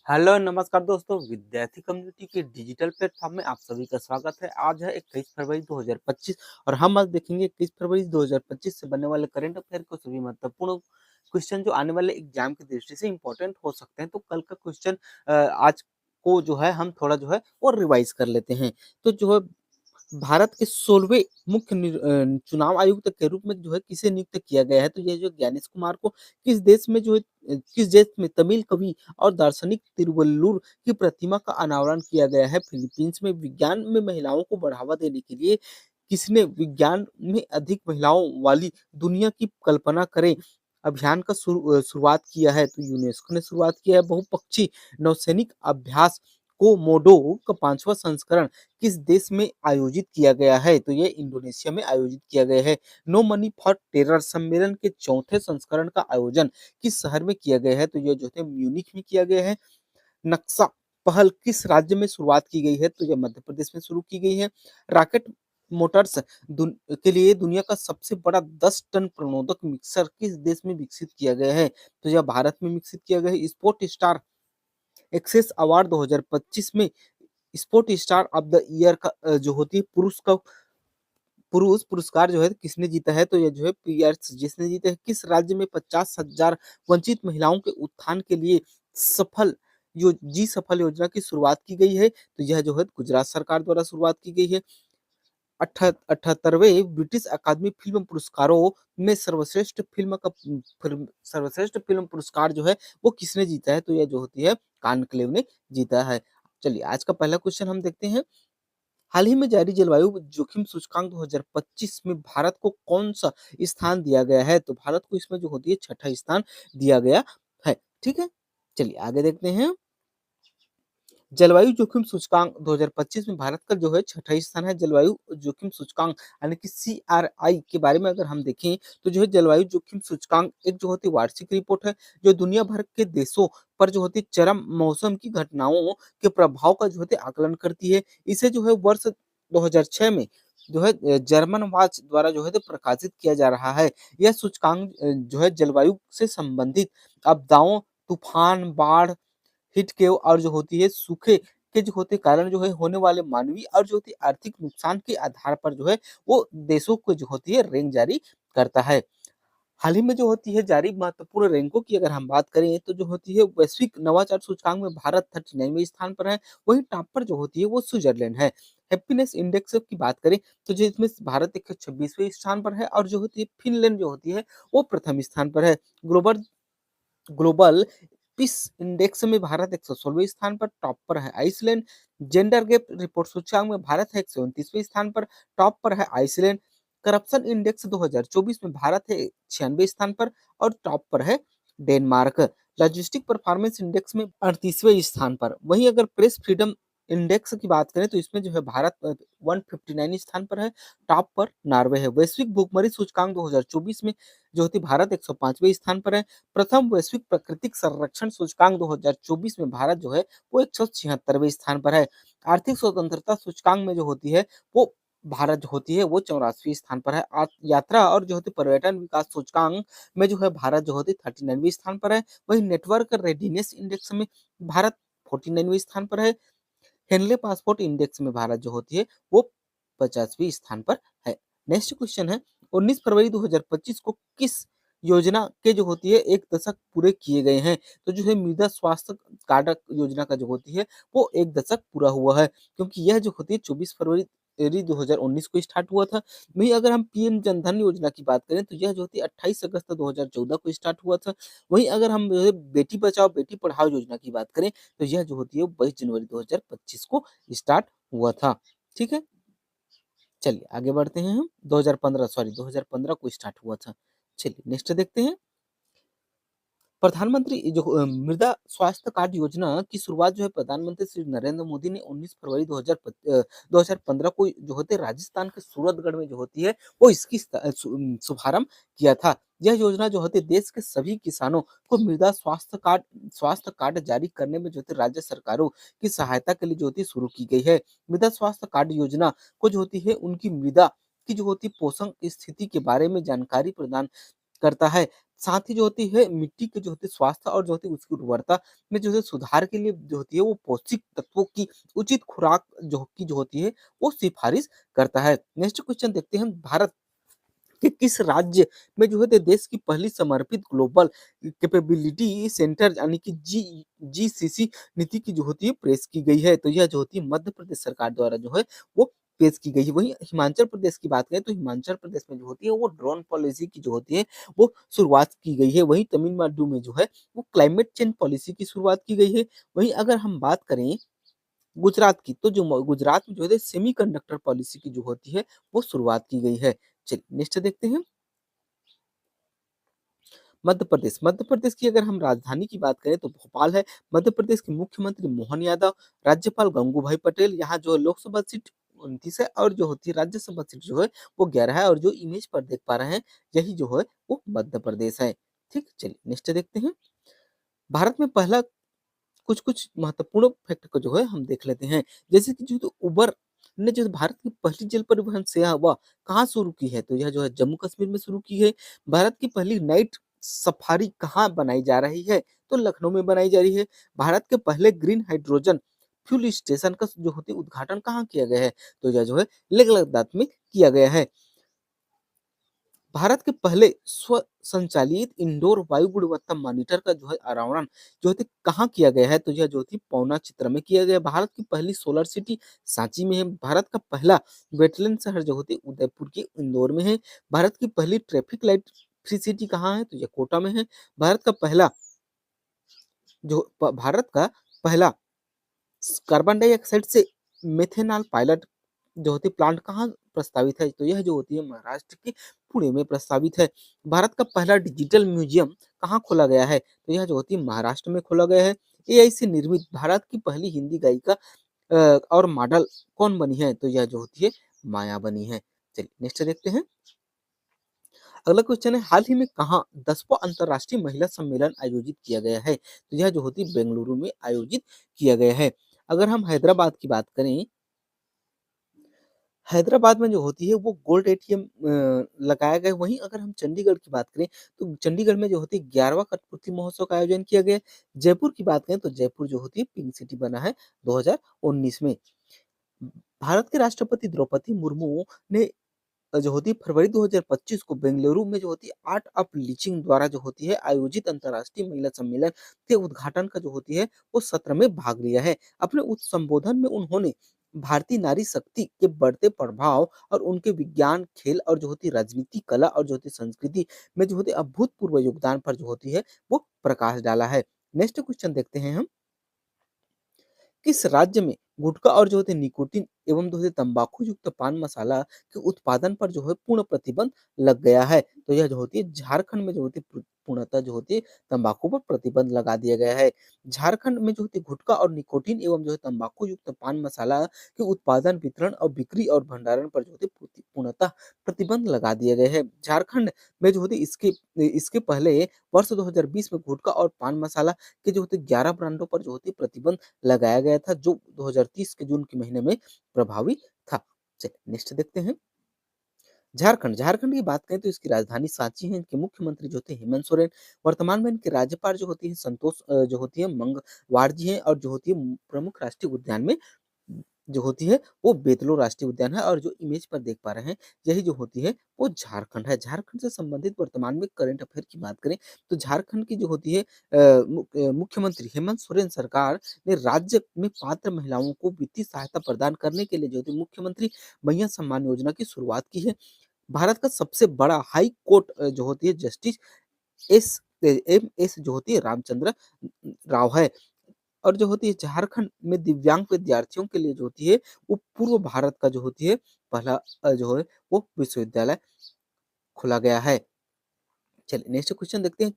Hello नमस्कार दोस्तों, विद्यार्थी कम्युनिटी के डिजिटल प्लेटफॉर्म में आप सभी का स्वागत है। आज है 21 फरवरी 2025 और हम आज देखेंगे 21 फरवरी 2025 से बनने वाले करंट अफेयर को सभी महत्वपूर्ण क्वेश्चन जो आने वाले एग्जाम की दृष्टि से इंपॉर्टेंट हो सकते हैं। तो कल का क्वेश्चन आज को जो है हम थोड़ा जो है और रिवाइज कर लेते हैं। तो जो है भारत के 16वें चुनाव आयुक्त के रूप में जो है किसे नियुक्त किया गया है? तो ये जो ज्ञानेश कुमार को किस देश में तमिल कवि और दार्शनिक तिरुवल्लुवर की प्रतिमा का अनावरण किया गया है? फिलीपींस में विज्ञान में महिलाओं को बढ़ावा देने के लिए किसने विज्ञान में अधिक महिलाओं वाली दुनिया की कल्पना करें अभियान का शुरुआत किया है? तो यूनेस्को ने शुरुआत किया है। बहुपक्षीय नौसैनिक अभ्यास कोमोडो का 5वां संस्करण किस देश में आयोजित किया गया है? तो ये इंडोनेशिया में आयोजित किया गया है। नो मनी फॉर टेरर सम्मेलन के चौथे संस्करण का आयोजन किस शहर में किया गया है? तो ये जो है म्यूनिख में किया गया है। नक्शा पहल किस राज्य में शुरुआत की गई है? तो ये मध्य प्रदेश में शुरू की गई है। रॉकेट मोटर्स के लिए दुनिया का सबसे बड़ा 10 टन प्रणोदक मिक्सर किस देश में विकसित किया गया है? तो यह भारत में विकसित किया गया है। स्पोर्ट स्टार एक्सेस अवार्ड 2025 में sport star of the year का जो होती है पुरुष पुरस्कार जो है किसने जीता है? तो ये जो है पीयर्स जिसने जीता है। किस राज्य में 50,000 वंचित महिलाओं के उत्थान के लिए सफल सफल योजना की शुरुआत की गई है? तो यह जो है गुजरात सरकार द्वारा शुरुआत की गई है। 78वें ब्रिटिश अकादमी फिल्म पुरस्कारों में सर्वश्रेष्ठ फिल्म पुरस्कार जो है वो किसने जीता है? तो यह जो होती है कानक्लेव ने जीता है। चलिए आज का पहला क्वेश्चन हम देखते हैं। हाल ही में जारी जलवायु जोखिम सूचकांक 2025 में भारत को कौन सा स्थान दिया गया है? तो भारत को इसमें जो होती है छठा स्थान दिया गया है। ठीक है, चलिए आगे देखते हैं। जलवायु जोखिम सूचकांक 2025 में भारत का जो है छठा स्थान है। जलवायु जोखिम सूचकांक यानी कि CRI के बारे में अगर हम देखें तो जो है जलवायु जोखिम सूचकांक एक जो होती है वार्षिक रिपोर्ट है जो दुनिया भर के देशों पर जो होती है चरम मौसम की घटनाओं के प्रभाव का जो होती है आकलन करती है। इसे जो है वर्ष 2006 में जो है जर्मन वाच द्वारा जो है तो प्रकाशित किया जा रहा है। यह सूचकांक जो है जलवायु से संबंधित आपदाओं, तूफान, बाढ़, हिट केव और जो होती है सूखे के जो होते कारण जो है होने वाले मानवीय और जो होती है आर्थिक नुकसान के आधार पर जो है वो देशों को जो होती है रैंक जारी करता है। हाल ही में जो होती है जारी महत्वपूर्ण रैंकों की अगर हम बात करें तो जो होती है वैश्विक नवाचार सूचकांक में भारत 39वें स्थान पर है। वहीं टॉप पर जो होती है वो स्विट्जरलैंड है। हैप्पीनेस इंडेक्स की बात करें तो जो इसमें भारत 126वें स्थान पर है और जो होती है फिनलैंड जो होती है वो प्रथम स्थान पर है। ग्लोबल ग्लोबल पीस इंडेक्स में भारत 116वें स्थान पर टॉप पर है। आइसलैंड जेंडर गैप रिपोर्ट सूचकांक में भारत है 129वें स्थान पर टॉप पर है आइसलैंड। करप्शन इंडेक्स 2024 में भारत है 96वें स्थान पर और टॉप पर है डेनमार्क। लॉजिस्टिक परफॉर्मेंस इंडेक्स में 38वें स्थान पर। वहीं अगर प्रेस फ्रीडम इंडेक्स की बात करें तो इसमें जो है भारत 159 स्थान पर है। टॉप पर नॉर्वे है। वैश्विक भुखमरी सूचकांक 2024 में जो होती भारत 105वें स्थान पर है। प्रथम वैश्विक प्राकृतिक संरक्षण सूचकांक 2024 में भारत जो है वो 176वें स्थान पर है। आर्थिक स्वतंत्रता सूचकांक में जो होती है वो भारत जो होती है वो 84वें स्थान पर है। यात्रा और जो होती पर्यटन विकास सूचकांक में जो है भारत जो होती 39वें स्थान पर है। वहीं नेटवर्क रेडीनेस इंडेक्स में भारत 49वें स्थान पर है। हेनले पासपोर्ट इंडेक्स में भारत जो होती है वो 50वें स्थान पर है। नेक्स्ट क्वेश्चन है 19 फरवरी 2025 को किस योजना के जो होती है 1 दशक पूरे किए गए हैं? तो जो है मृदा स्वास्थ्य कार्ड योजना का जो होती है वो 1 दशक पूरा हुआ है क्योंकि यह जो होती है 24 फरवरी 2019 को स्टार्ट हुआ था। वहीं अगर हम पीएम जनधन योजना की बात करें तो यह जो होती है 28 अगस्त 2014 को स्टार्ट हुआ था। वहीं अगर हम जो है बेटी बचाओ बेटी पढ़ाओ योजना की बात करें तो यह जो होती है 22 जनवरी 2025 को स्टार्ट हुआ था। ठीक है, चलिए आगे बढ़ते हैं हम। 2015 को स्टार्ट हुआ था। चलिए नेक्स्ट देखते हैं। प्रधानमंत्री जो मृदा स्वास्थ्य कार्ड योजना की शुरुआत जो है प्रधानमंत्री श्री नरेंद्र मोदी ने 19 फरवरी 2015 को जो होते हैं राजस्थान के सूरतगढ़ में जो होती है वो इसकी शुभारंभ किया था। यह योजना जो होती है देश के सभी किसानों को मृदा स्वास्थ्य कार्ड जारी करने में जो होती है राज्य सरकारों की सहायता के लिए जो होती है शुरू की गई है। मृदा स्वास्थ्य कार्ड योजना को जो होती है उनकी मृदा की जो होती है पोषण स्थिति के बारे में जानकारी प्रदान करता है। साथ ही जो होती है मिट्टी के जो होते हैं स्वास्थ्य और जो होती है उसकी उर्वरता में जो है सुधार के लिए जो होती है वो पौष्टिक तत्वों की उचित खुराक जो होती है वो सिफारिश करता है। नेक्स्ट क्वेश्चन देखते हैं, भारत कि किस राज्य में जो है देश की पहली समर्पित ग्लोबल कैपेबिलिटी सेंटर यानी कि जीसीसी नीति की जो होती है प्रेस की गई है। तो यह जो होती है मध्य प्रदेश सरकार द्वारा जो है वो पेश की गई है। वहीं हिमाचल प्रदेश की बात करें तो हिमाचल प्रदेश में जो होती है वो ड्रोन पॉलिसी की जो होती है वो शुरुआत की गई है। वहीं तमिलनाडु में जो है वो क्लाइमेट चेंज पॉलिसी की शुरुआत की गई है। वहीं अगर हम बात करें गुजरात की, तो जो गुजरात में जो है सेमीकंडक्टर पॉलिसी की जो होती है वो शुरुआत की गई है। चलिए नेक्स्ट देखते हैं, मध्य प्रदेश। मध्य प्रदेश की अगर हम राजधानी की बात करें तो भोपाल है। मध्य प्रदेश के मुख्यमंत्री मोहन यादव, राज्यपाल गंगूभाई पटेल। यहाँ जो है लोकसभा सीट 29 है और जो होती है राज्यसभा सीट जो है वो 11 है और जो इमेज पर देख पा रहे हैं यही जो है वो मध्य प्रदेश है। ठीक, चलिए नेक्स्ट देखते हैं, भारत में पहला कुछ-कुछ महत्वपूर्ण फैक्ट को जो है हम देख लेते हैं। जैसे कि जो तो उबर ने जो भारत की पहली जल परिवहन सेवा कहाँ शुरू की है? तो यह जो है जम्मू कश्मीर में शुरू की है। भारत की पहली नाइट सफारी कहाँ बनाई जा रही है? तो लखनऊ में बनाई जा रही है। भारत के पहले ग्रीन हाइड्रोजन फ्यूल स्टेशन का जो होती है उद्घाटन कहाँ किया गया है? तो यह जो है लेह लद्दाख में किया गया है। भारत के पहले स्वसंचालित इंडोर वायु गुणवत्ता मॉनिटर का जो है अनावरण जो है कहाँ किया गया है? तो यह जो थी पौना चित्र में किया गया है। भारत की पहली सोलर सिटी सांची में है। भारत का पहला वेटलैंड शहर जो होती है उदयपुर के इंदौर में है। भारत की पहली ट्रैफिक लाइट फ्री सिटी कहाँ है? तो यह कोटा में है। भारत का पहला भारत का पहला कार्बन डाइऑक्साइड से मेथेनॉल पायलट जो होती है प्लांट कहाँ प्रस्तावित है? तो यह जो होती है महाराष्ट्र के पुणे में प्रस्तावित है। भारत का पहला डिजिटल म्यूजियम कहाँ खोला गया है? तो यह जो होती है महाराष्ट्र में खोला गया है। एआई से निर्मित भारत की पहली हिंदी गायिका और मॉडल कौन बनी है? तो यह जो होती है माया बनी है। चलिए नेक्स्ट देखते हैं, अगला क्वेश्चन है, हाल ही में कहाँ 10वां अंतर्राष्ट्रीय महिला सम्मेलन आयोजित किया गया है? तो यह जो होती है बेंगलुरु में आयोजित किया गया है। अगर हम हैदराबाद की बात करें, हैदराबाद में जो होती है वो गोल्ड एटीएम लगाया गया है। वहीं अगर हम चंडीगढ़ की बात करें तो चंडीगढ़ में जो होती है 11वां कठपुतली महोत्सव का आयोजन किया गया है। जयपुर की बात करें तो जयपुर जो होती है पिंक सिटी बना है 2019 में। भारत के राष्ट्रपति द्रौपदी मुर्मू ने जो होती है फरवरी 2025 को बेंगलुरु में जो होती है आर्ट ऑफ लीचिंग द्वारा जो होती है आयोजित अंतर्राष्ट्रीय महिला सम्मेलन के उद्घाटन का जो होती है वो सत्र में भाग लिया है। अपने उस संबोधन में उन्होंने भारतीय नारी शक्ति के बढ़ते प्रभाव और उनके विज्ञान, खेल और जो होती है राजनीति, कला और जो होती है संस्कृति में जो होती है अभूतपूर्व योगदान पर जो होती है वो प्रकाश डाला है। नेक्स्ट क्वेश्चन देखते हैं हम, किस राज्य में गुटखा और जो होते हैं निकोटीन एवं जो है तंबाकू युक्त पान मसाला के उत्पादन पर जो है पूर्ण प्रतिबंध लग गया है? तो यह जो होती है झारखंड में जो होती है पूर्णतः जो होती है तंबाकू पर प्रतिबंध लगा दिया गया है। झारखंड में जो होती है गुटखा और निकोटीन एवं जो है तंबाकू युक्त पान मसाला के उत्पादन, वितरण और बिक्री और भंडारण पर जो होती है पूर्णतः प्रतिबंध लगा दिया गया है। झारखंड में जो होती है इसके इसके पहले वर्ष 2020 में गुटखा और पान मसाला के जो होते 11 ब्रांडों पर जो होती है प्रतिबंध लगाया गया था जो 2030 के जून के महीने में प्रभावी था। चलिए नेक्स्ट देखते हैं, झारखंड। झारखंड की बात करें तो इसकी राजधानी सांची है। इनके मुख्यमंत्री जो थे हेमंत सोरेन। वर्तमान में इनके राज्यपाल जो होती है संतोष जो होती है मंगवार जी हैं और जो होती है प्रमुख राष्ट्रीय उद्यान में जो होती है वो बेतलो राष्ट्रीय उद्यान है और जो इमेज पर देख पा रहे हैं यही जो होती है वो झारखंड है। झारखंड से संबंधित वर्तमान में करंट अफेयर की बात करें तो झारखंड की जो होती है मुख्यमंत्री हेमंत सोरेन सरकार ने राज्य में पात्र महिलाओं को वित्तीय सहायता प्रदान करने के लिए जो होती है मुख्यमंत्री मैया सम्मान योजना की शुरुआत की है। भारत का सबसे बड़ा हाई कोर्ट जो होती है जस्टिस एस एम एस जो होती है रामचंद्र राव है। और जो होती है झारखंड में दिव्यांग विद्यार्थियों के लिए जो होती है वो पूर्व भारत का जो होती है पहला जो है वो विश्वविद्यालय खोला गया है। चलिए नेक्स्ट क्वेश्चन देखते हैं,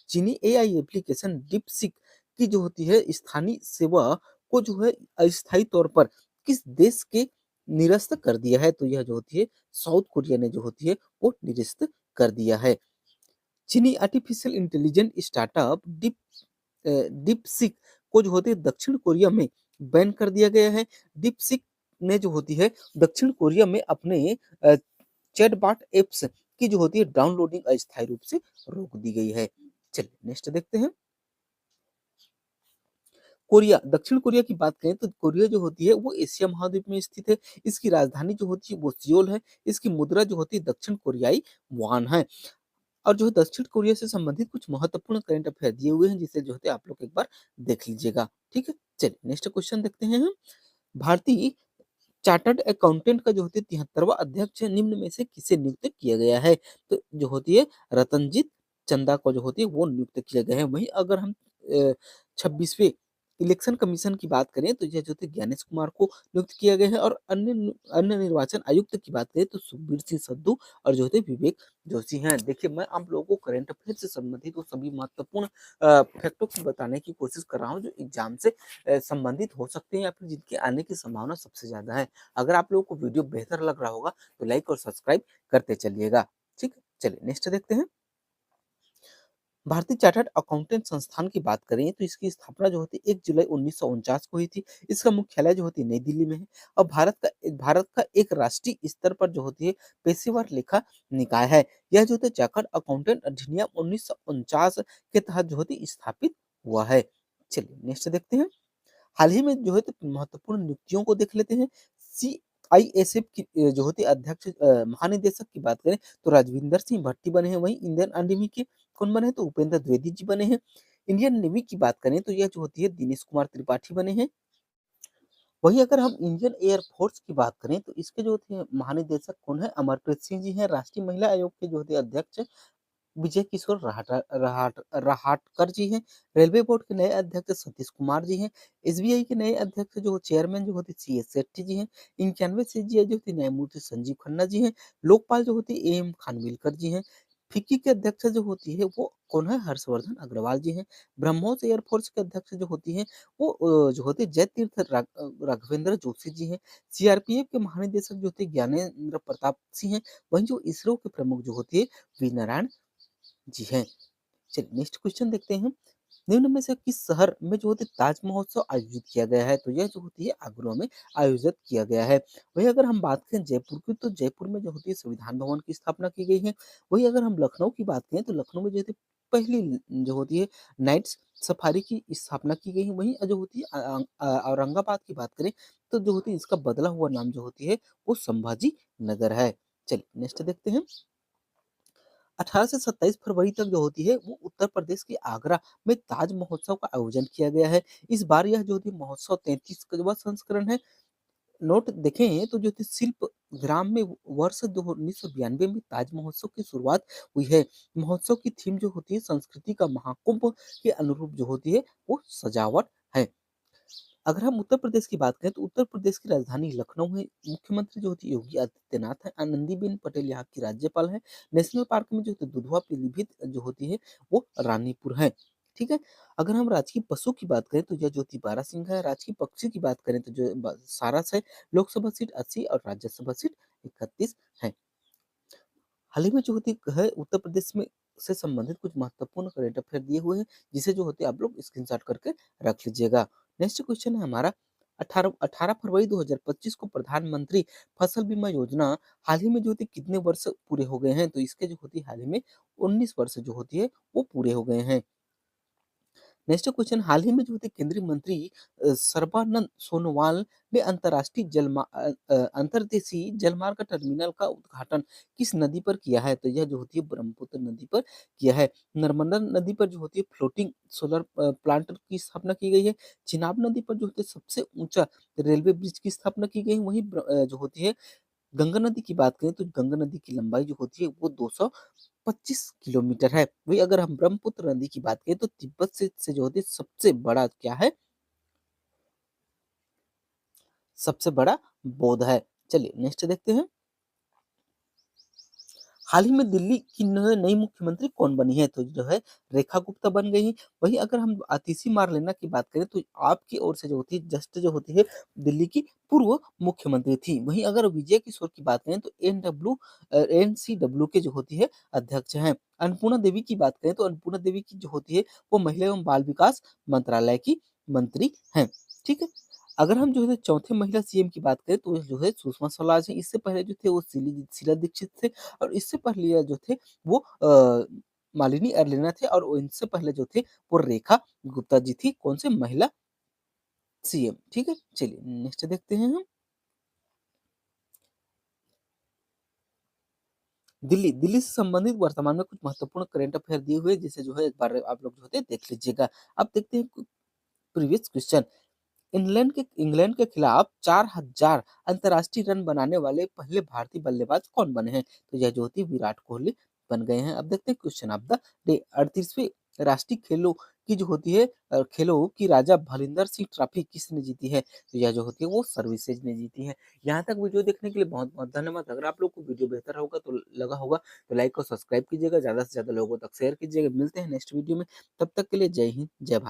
चीनी एआई एप्लीकेशन डीपसीक की जो होती है स्थानीय सेवा को जो है अस्थायी तौर पर किस देश के निरस्त कर दिया है? तो यह जो होती है साउथ कोरिया ने जो होती है वो निरस्त कर दिया है। चीनी आर्टिफिशियल इंटेलिजेंट स्टार्टअप डीपसीक को जो होती है दक्षिण कोरिया में बैन कर दिया गया है। डीपसीक ने जो होती है दक्षिण कोरिया में अपने चैटबॉट ऐप्स की जो होती है डाउनलोडिंग अस्थायी रूप से रोक दी गई है। चलिए नेक्स्ट देखते हैं। कोरिया, दक्षिण कोरिया की बात करें तो कोरिया जो होती है वो एशिया महाद्वीप में स्थित है। इसकी राजधानी जो होती है वो सियोल है। इसकी मुद्रा जो होती है दक्षिण कोरियाई वॉन है। और जो है दक्षिण कोरिया से संबंधित कुछ महत्वपूर्ण करंट अफेयर दिए हुए हैं जिसे जो है आप लोग एक बार देख लीजिएगा। ठीक है, चलिए नेक्स्ट क्वेश्चन देखते हैं हम। भारतीय चार्टर्ड अकाउंटेंट का जो होती है 73वां अध्यक्ष निम्न में से किसे नियुक्त किया गया है? तो जो होती है रतनजीत चंदा को जो होती है वो नियुक्त किया गया है। वहीं अगर हम 26वें इलेक्शन कमीशन की बात करें तो यह जो थे ज्ञानेश कुमार को नियुक्त किया गया है। और अन्य निर्वाचन आयुक्त की बात करें तो सुखबीर सिंह संधू और जो थे विवेक जोशी हैं। देखिए मैं आप लोगों को करंट अफेयर से संबंधित वो सभी महत्वपूर्ण फैक्टों को बताने की कोशिश कर रहा हूँ जो एग्जाम से संबंधित हो सकते हैं या फिर जिनके आने की संभावना सबसे ज्यादा है। अगर आप लोगों को वीडियो बेहतर लग रहा होगा तो लाइक और सब्सक्राइब करते चलिएगा। ठीक है, चलिए नेक्स्ट देखते हैं। भारतीय चार्टर्ड अकाउंटेंट संस्थान की बात करें तो इसकी स्थापना जो होती है 1 जुलाई 1949 को हुई थी। इसका मुख्यालय जो होती है नई दिल्ली में है। और भारत का एक राष्ट्रीय स्तर पर जो होती है पेशेवर लेखा निकाय है। यह जो होता है चार्टर्ड अकाउंटेंट अधिनियम 1949 के तहत जो होती है स्थापित हुआ है। चलिए नेक्स्ट देखते हैं। हाल ही में जो है तो महत्वपूर्ण नियुक्तियों को देख लेते हैं। सीआईएसएफ की जो होती है अध्यक्ष महानिदेशक की बात करें तो राजविंदर सिंह भट्टी बने हैं। वहीं इंडियन आर्मी के कौन बने हैं तो उपेंद्र द्विवेदी जी बने हैं। इंडियन नेवी की बात करें तो यह जो होती है दिनेश कुमार त्रिपाठी बने हैं। वहीं अगर हम इंडियन एयर फोर्स की बात करें तो इसके जो होते हैं महानिदेशक कौन है अमरप्रीत सिंह जी हैं। राष्ट्रीय महिला आयोग के जो होते हैं अध्यक्ष विजय किशोर रहाटकर जी हैं। रेलवे बोर्ड के नए अध्यक्ष सतीश कुमार जी हैं। एसबीआई के नए अध्यक्ष जो चेयरमैन जो होते सी एस सेट्टी जी हैं। 91 सीजीआई जो होती न्यायमूर्ति संजीव खन्ना जी हैं। लोकपाल जो होती ए एम खानविलकर जी हैं। फिक्की के अध्यक्ष जो होती है वो कौन है हर्षवर्धन अग्रवाल जी हैं। ब्रह्मोस एयरफोर्स के अध्यक्ष जो होती है वो जो होते जय तीर्थ राघवेंद्र जोशी जी हैं। सीआरपीएफ के महानिदेशक जो होते ज्ञानेंद्र प्रताप सिंह हैं। वहीं जो इसरो के प्रमुख जो होती है वी नारायण जी हैं। चलिए नेक्स्ट क्वेश्चन देखते हैं। निम्न में से किस शहर में जो होती है ताज महोत्सव आयोजित किया गया है? तो यह जो होती है आगरा में आयोजित किया गया है। वहीं अगर हम बात करें जयपुर की तो जयपुर में जो होती है संविधान भवन की स्थापना की गई है। वहीं अगर हम लखनऊ की बात करें तो लखनऊ में जो होती है पहली जो होती है नाइट सफारी की स्थापना की गई है। वहीं जो होती है औरंगाबाद की बात करें तो जो होती है इसका बदला हुआ नाम जो होती है वो संभाजी नगर है। चलिए नेक्स्ट देखते हैं। 18 से 27 फरवरी तक जो होती है वो उत्तर प्रदेश के आगरा में ताज महोत्सव का आयोजन किया गया है। इस बार यह जो होती है महोत्सव 33वां संस्करण है। नोट देखें तो जो थी शिल्प ग्राम में वर्ष 1992 में ताज महोत्सव की शुरुआत हुई है। महोत्सव की थीम जो होती है संस्कृति का महाकुंभ के अनुरूप जो होती है वो सजावट है। अगर हम उत्तर प्रदेश की बात करें तो उत्तर प्रदेश की राजधानी लखनऊ है। मुख्यमंत्री जो होती है योगी आदित्यनाथ है। आनंदीबेन पटेल यहाँ की राज्यपाल है। नेशनल पार्क में जो होती है दुधवा पीलीभीत जो होती है वो रानीपुर है। ठीक है, अगर हम राजकीय पशु की बात करें तो यह जो होती है बारहसिंघा है। राजकीय पक्षी की बात करें तो जो सारस है। लोकसभा सीट 80 और राज्यसभा सीट 31 है। हाल ही में जो होती है उत्तर प्रदेश में से संबंधित कुछ महत्वपूर्ण करंट अफेयर दिए हुए हैं जिसे जो होते हैं आप लोग स्क्रीनशॉट करके रख लीजिएगा। नेक्स्ट क्वेश्चन है हमारा 18 फरवरी 2025 को प्रधानमंत्री फसल बीमा योजना हाल ही में जो होती है कितने वर्ष पूरे हो गए हैं? तो इसके जो होती है हाल ही में 19 वर्ष जो होती है वो पूरे हो गए हैं। नेक्स्ट क्वेश्चन हाल ही में जो थे केंद्रीय मंत्री सर्बानंद सोनोवाल ने अंतर्देशीय जलमार्ग टर्मिनल का उद्घाटन किस नदी पर किया है? तो यह जो होती है ब्रह्मपुत्र नदी पर किया है। नर्मदा नदी पर जो होती है फ्लोटिंग सोलर प्लांट की स्थापना की गई है। चिनाब नदी पर जो होती है सबसे ऊंचा रेलवे ब्रिज की स्थापना की गई है। वहीं जो होती है गंगा नदी की बात करें तो गंगा नदी की लंबाई जो होती है वो 225 किलोमीटर है। वही अगर हम ब्रह्मपुत्र नदी की बात करें तो तिब्बत से जो होती है सबसे बड़ा क्या है? सबसे बड़ा बौद्ध है। चलिए नेक्स्ट देखते हैं। हाल ही में दिल्ली की नई मुख्यमंत्री कौन बनी है? तो जो है रेखा गुप्ता बन गई है। वहीं अगर हम आतिशी मारलेना की बात करें तो आपकी ओर से जो होती है जस्ट जो होती है दिल्ली की पूर्व मुख्यमंत्री थी। वहीं अगर विजय किशोर की बात करें तो एनसीडब्ल्यू के जो होती है अध्यक्ष हैं। अन्नपूर्णा देवी की बात करें तो अन्नपूर्णा देवी की जो होती है वो महिला एवं बाल विकास मंत्रालय की मंत्री हैं। ठीक है, अगर हम जो है चौथे महिला सीएम की बात करें तो जो है सुषमा स्वराज हैं। इससे पहले जो थे वो शीला दीक्षित थे और इससे पहले जो थे वो मालिनी अर्लेना थे और इनसे पहले जो थे वो रेखा गुप्ता जी थी। कौन से महिला सीएम, ठीक है? चलिए नेक्स्ट देखते हैं हम। दिल्ली से संबंधित वर्तमान में कुछ महत्वपूर्ण करंट अफेयर दिए हुए हैं, जिसे जो है एक बार आप लोग जो होते हैं देख लीजिएगा। अब देखते हैं प्रीवियस क्वेश्चन। इंग्लैंड के खिलाफ 4000 अंतर्राष्ट्रीय रन बनाने वाले पहले भारतीय बल्लेबाज कौन बने हैं? तो यह जो होती है विराट कोहली बन गए हैं। अब देखते हैं क्वेश्चन ऑफ द डे। 38वीं राष्ट्रीय खेलों की जो होती है खेलों की राजा भलिंदर सिंह ट्रॉफी किसने जीती है? तो यह जो होती है वो सर्विसेज ने जीती है। यहाँ तक वीडियो देखने के लिए बहुत बहुत धन्यवाद। अगर आप लोग को वीडियो बेहतर होगा तो लगा होगा तो लाइक और सब्सक्राइब कीजिएगा, ज्यादा से ज्यादा लोगों तक शेयर कीजिएगा। मिलते हैं नेक्स्ट वीडियो में, तब तक के लिए जय हिंद जय भारत।